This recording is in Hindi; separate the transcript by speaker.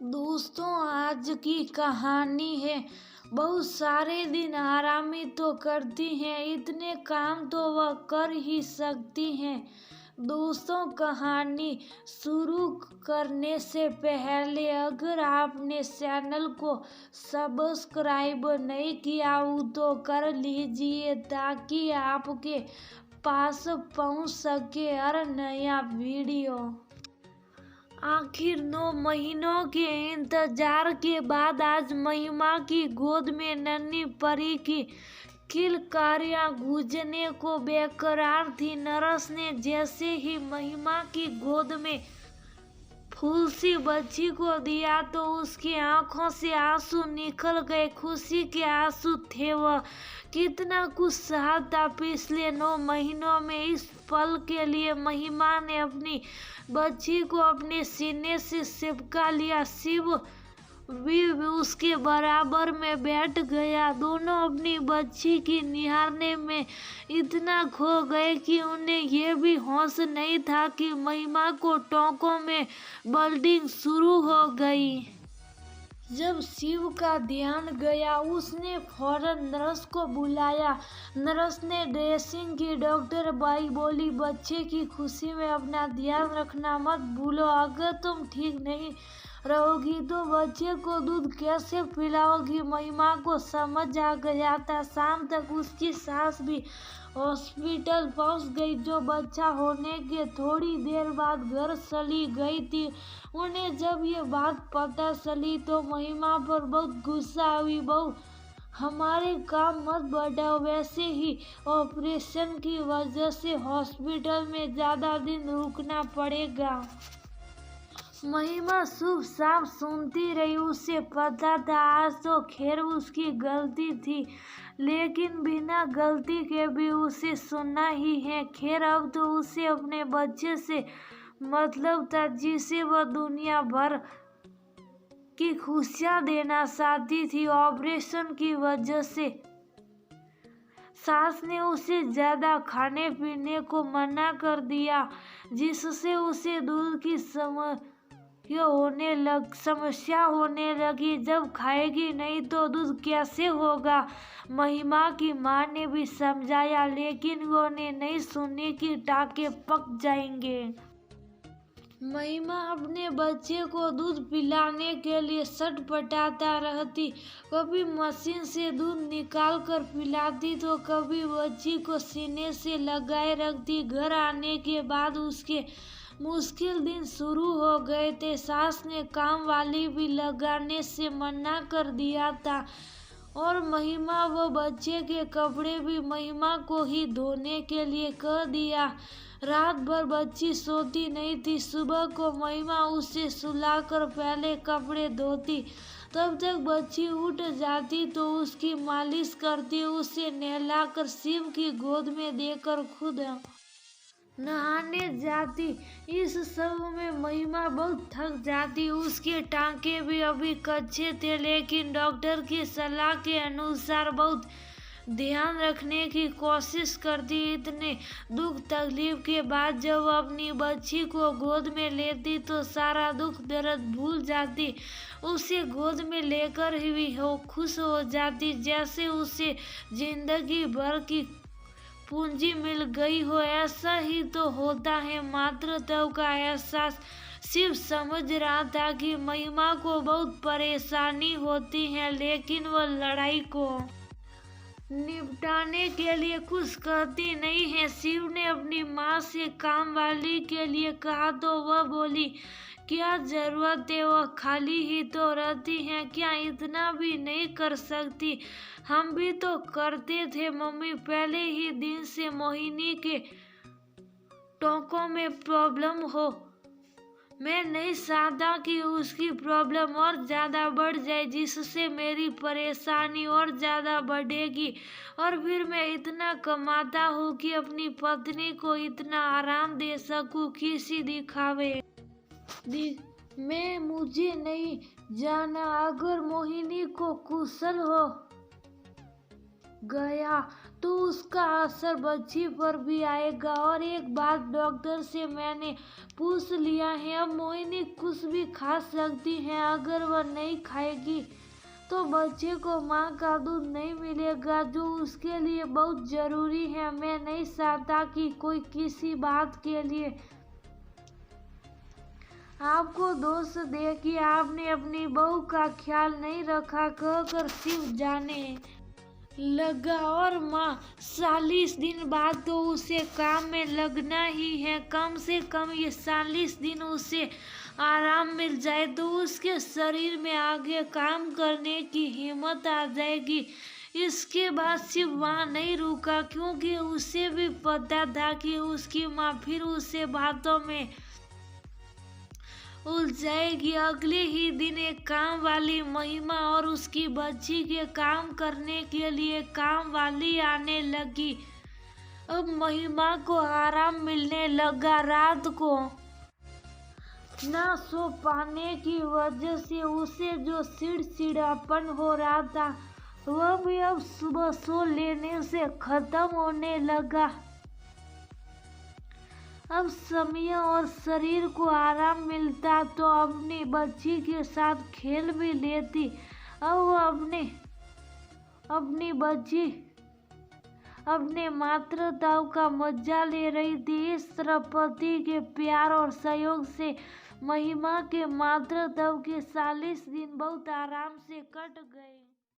Speaker 1: दोस्तों, आज की कहानी है। बहुत सारे दिन आरामी तो करती हैं, इतने काम तो वह कर ही सकती हैं। दोस्तों, कहानी शुरू करने से पहले अगर आपने चैनल को सब्सक्राइब नहीं किया हो तो कर लीजिए ताकि आपके पास पहुंच सके हर नया वीडियो। आखिर 9 महीनों के इंतजार के बाद आज महिमा की गोद में नन्ही परी की किलकारियां गूंजने को बेकरार थी। नर्स ने जैसे ही महिमा की गोद में फूल सी बच्ची को दिया तो उसकी आंखों से आंसू निकल गए। खुशी के आंसू थे। वह कितना कुछ सहा था पिछले 9 महीनों में। इस पल के लिए महिमा ने अपनी बच्ची को अपने सीने से चिपका लिया। शिव भी उसके बराबर में बैठ गया। दोनों अपनी बच्ची की निहारने में इतना खो गए कि उन्हें यह भी होश नहीं था कि महिमा को टोंकों में ब्लीडिंग शुरू हो गई। जब शिव का ध्यान गया उसने फौरन नर्स को बुलाया। नर्स ने ड्रेसिंग की। डॉक्टर बाई बोली, बच्चे की खुशी में अपना ध्यान रखना मत भूलो। अगर तुम ठीक नहीं रहोगी तो बच्चे को दूध कैसे पिलाओगी। महिमा को समझ आ गया था। शाम तक उसकी सास भी हॉस्पिटल पहुंच गई, जो बच्चा होने के थोड़ी देर बाद घर चली गई थी। उन्हें जब ये बात पता चली तो महिमा पर बहुत गुस्सा हुई। बहू, हमारे काम मत बढ़ाओ। वैसे ही ऑपरेशन की वजह से हॉस्पिटल में ज्यादा दिन रुकना पड़ेगा। महिमा चुप चाप सुनती रही। उसे पता था आज तो खैर उसकी गलती थी, लेकिन बिना गलती के भी उसे सुनना ही है। खैर, अब तो उसे अपने बच्चे से मतलब था जिसे वह दुनिया भर की खुशियां देना चाहती थी। ऑपरेशन की वजह से सास ने उसे ज्यादा खाने पीने को मना कर दिया, जिससे उसे दूध की समस्या होने लगी। जब खाएगी नहीं तो दूध कैसे होगा। महिमा की माँ ने भी समझाया, लेकिन वो ने नहीं सुनी कि टाके पक जाएंगे। महिमा अपने बच्चे को दूध पिलाने के लिए छटपटाता रहती। कभी मशीन से दूध निकाल कर पिलाती तो कभी बच्ची को सीने से लगाए रखती। घर आने के बाद उसके मुश्किल दिन शुरू हो गए थे। सास ने काम वाली भी लगाने से मना कर दिया था और महिमा व बच्चे के कपड़े भी महिमा को ही धोने के लिए कह दिया। रात भर बच्ची सोती नहीं थी। सुबह को महिमा उसे सुलाकर पहले कपड़े धोती। तब तक बच्ची उठ जाती तो उसकी मालिश करती, उसे नहलाकर शिव की गोद में देकर खुद नहाने जाती। इस सब में महिमा बहुत थक जाती। उसके टांके भी अभी कच्चे थे, लेकिन डॉक्टर की सलाह के अनुसार बहुत ध्यान रखने की कोशिश करती। इतने दुख तकलीफ के बाद जब अपनी बच्ची को गोद में लेती तो सारा दुख दर्द भूल जाती। उसे गोद में लेकर ही खुश हो जाती, जैसे उसे जिंदगी भर की पूंजी मिल गई हो। ऐसा ही तो होता है मातृत्व का एहसास। शिव समझ रहा था कि महिमा को बहुत परेशानी होती है, लेकिन वह लड़ाई को निपटाने के लिए कुछ करती नहीं है। शिव ने अपनी माँ से काम वाली के लिए कहा तो वह बोली, क्या जरूरत है, वह खाली ही तो रहती हैं, क्या इतना भी नहीं कर सकती। हम भी तो करते थे मम्मी। पहले ही दिन से मोहिनी के टोंकों में प्रॉब्लम हो। मैं नहीं चाहता कि उसकी प्रॉब्लम और ज्यादा बढ़ जाए, जिससे मेरी परेशानी और ज्यादा बढ़ेगी। और फिर मैं इतना कमाता हूँ कि अपनी पत्नी को इतना आराम दे सकूँ। किसी दिखावे मैं मुझे नहीं जाना। अगर मोहिनी को कुशल हो गया तो उसका असर बच्ची पर भी आएगा। और एक बात डॉक्टर से मैंने पूछ लिया है, अब मोहिनी कुछ भी खा सकती है। अगर वह नहीं खाएगी तो बच्चे को माँ का दूध नहीं मिलेगा, जो उसके लिए बहुत जरूरी है। मैं नहीं चाहता कि कोई किसी बात के लिए आपको दोष दे कि आपने अपनी बहू का ख्याल नहीं रखा, कहकर शिव जाने लगा। और माँ 40 दिन बाद तो उसे काम में लगना ही है। कम से कम ये 40 दिन उसे आराम मिल जाए तो उसके शरीर में आगे काम करने की हिम्मत आ जाएगी। इसके बाद शिव वहाँ नहीं रुका, क्योंकि उसे भी पता था कि उसकी माँ फिर उसे बातों में उलझाएगी। अगले ही दिन एक काम वाली महिमा और उसकी बच्ची के काम करने के लिए काम वाली आने लगी। अब महिमा को आराम मिलने लगा। रात को ना सो पाने की वजह से उसे जो चिड़चिड़ापन हो रहा था वह भी अब सुबह सो लेने से खत्म होने लगा। अब समय और शरीर को आराम मिलता तो अपनी बच्ची के साथ खेल भी लेती। अब वो अपनी बच्ची अपने मातृत्व का मजा ले रही थी। इस तरह पति के प्यार और सहयोग से महिमा के मातृत्व के 40 दिन बहुत आराम से कट गए।